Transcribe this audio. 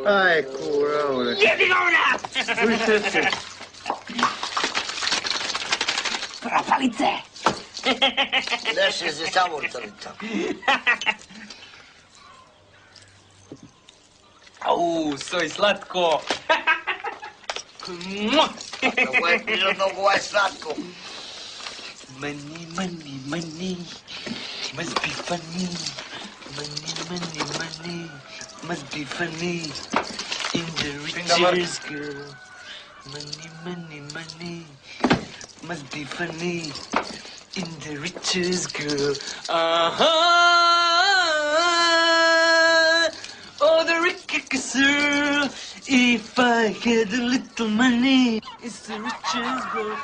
Aj, kura, ovdje. Jedi govna! Ušte se. Propalice! Deši se samo crta. Au, soj slatko! Ovo je prirodno, ovo je slatko. Money, money, money, must be funny. Money, money, money, must be funny. In the riches girl. Money, money, money, must be funny. In the riches girl. Oh, the richest girl. If I had a little money, it's the richest girl.